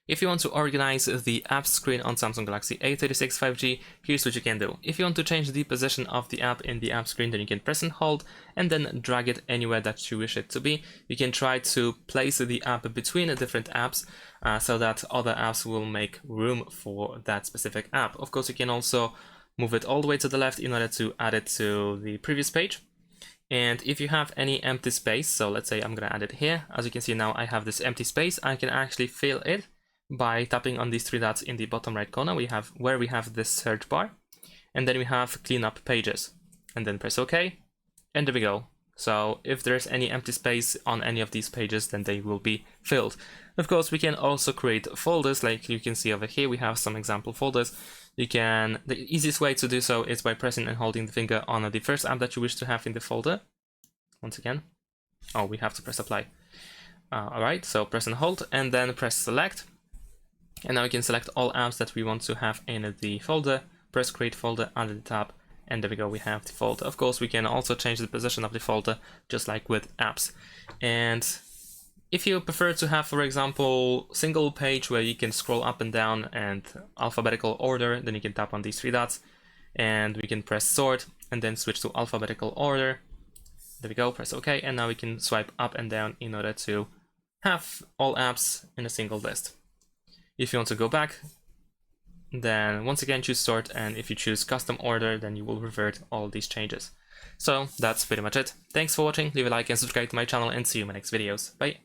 If you want to organize the app screen on Samsung Galaxy A36 5G, here's what you can do. If you want to change the position of the app in the app screen, then you can press and hold and then drag it anywhere that you wish it to be. You can try to place the app between different apps so that other apps will make room for that specific app. Of course, you can also move it all the way to the left in order to add it to the previous page. And if you have any empty space, so let's say I'm gonna add it here. As you can see now, I have this empty space. I can actually fill it by tapping on these three dots in the bottom right corner. We have this search bar, and then we have clean up pages, and then press OK, and there we go. So if there's any empty space on any of these pages, then they will be filled. Of course, we can also create folders, like you can see over here. We have some example folders. The easiest way to do so is by pressing and holding the finger on the first app that you wish to have in the folder. Once again, oh, we have to press apply. Alright, so press and hold, and then press select. And now we can select all apps that we want to have in the folder, press create folder under the tab, and there we go, we have the folder. Of course, we can also change the position of the folder, just like with apps. And if you prefer to have, for example, single page where you can scroll up and down and alphabetical order, then you can tap on these three dots, and we can press sort, and then switch to alphabetical order. There we go, press OK, and now we can swipe up and down in order to have all apps in a single list. If you want to go back, then once again choose sort, and if you choose custom order, then you will revert all these changes. So that's pretty much it. Thanks for watching, leave a like and subscribe to my channel, and see you in my next videos. Bye!